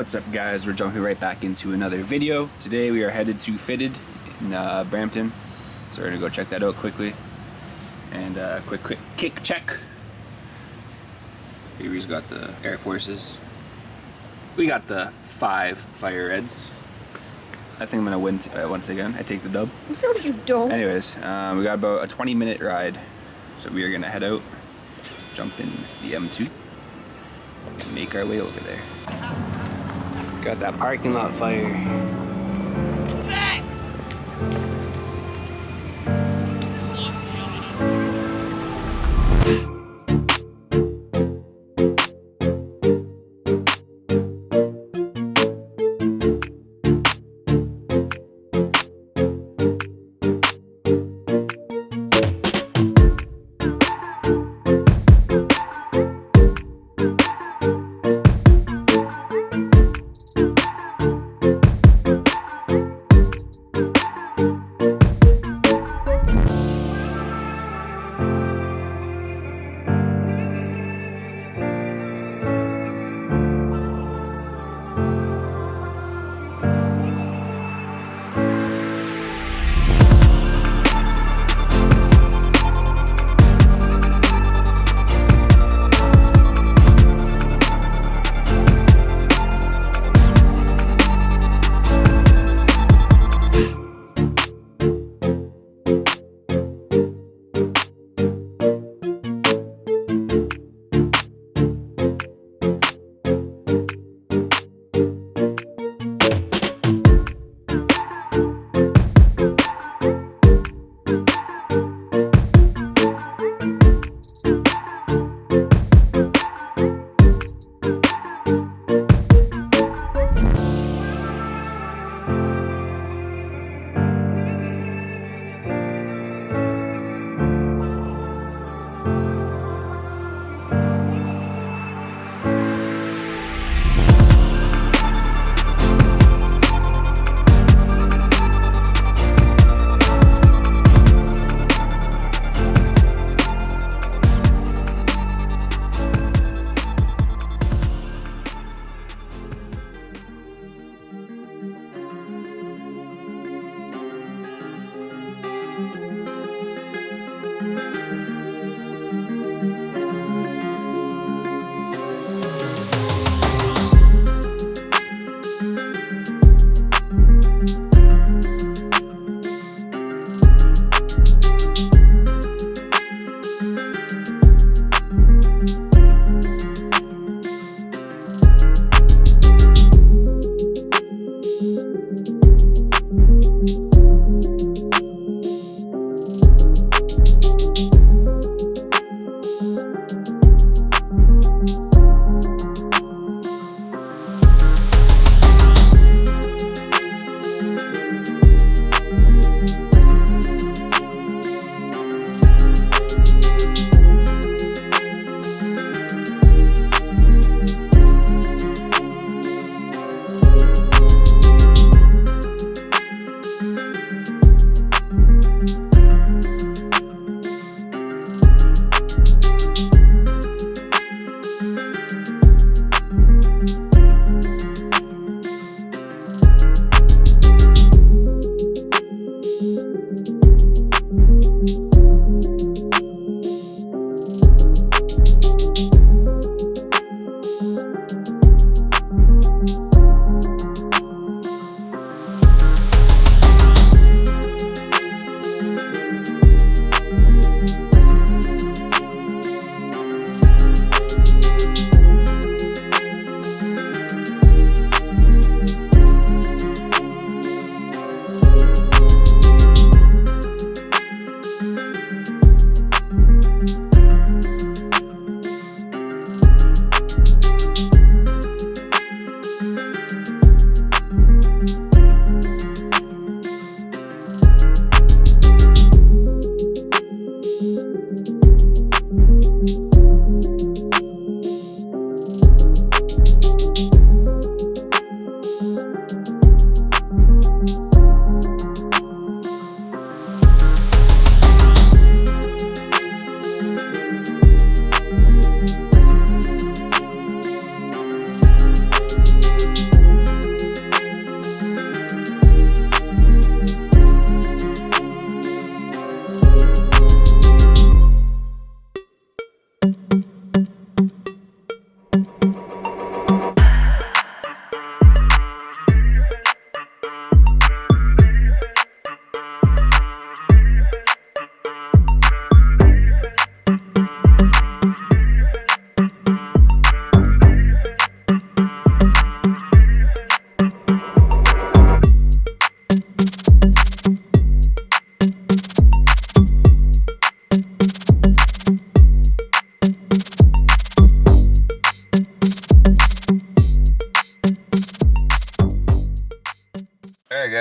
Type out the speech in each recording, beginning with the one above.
What's up guys, we're jumping right back into another video. Today we are headed to Fitted in Brampton. So we're gonna go check that out quickly. And quick kick check. Here he's got the Air Forces. We got the 5 Fire Reds. I think I'm gonna win once again. I take the dub. No, you don't. Anyways, we got about a 20-minute ride. So we are gonna head out, jump in the M2, and make our way over there. Got that parking lot fire.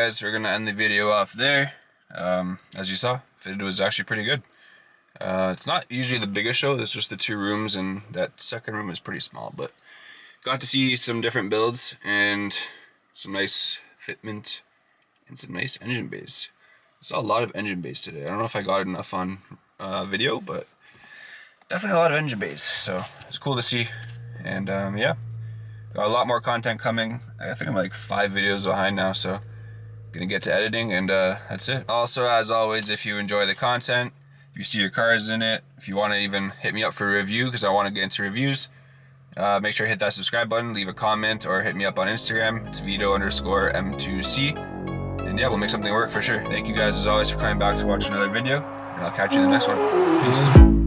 guys, we're gonna end the video off there. As you saw, fitted was actually pretty good. It's not usually the biggest show. It's just the 2 rooms, and that second room is pretty small. But got to see some different builds and some nice fitment and some nice engine bays. I saw a lot of engine bays today. I don't know if I got enough on video, but definitely a lot of engine bays. So it's cool to see. And yeah, got a lot more content coming. I think I'm like 5 videos behind now, so gonna get to editing, and that's it. Also, as always, if you enjoy the content, if you see your cars in it, if you want to even hit me up for a review, because I want to get into reviews, make sure to hit that subscribe button, leave a comment, or hit me up on Instagram. It's Vito_M2C. And yeah, we'll make something work for sure. Thank you guys as always for coming back to watch another video, and I'll catch you in the next one. Peace.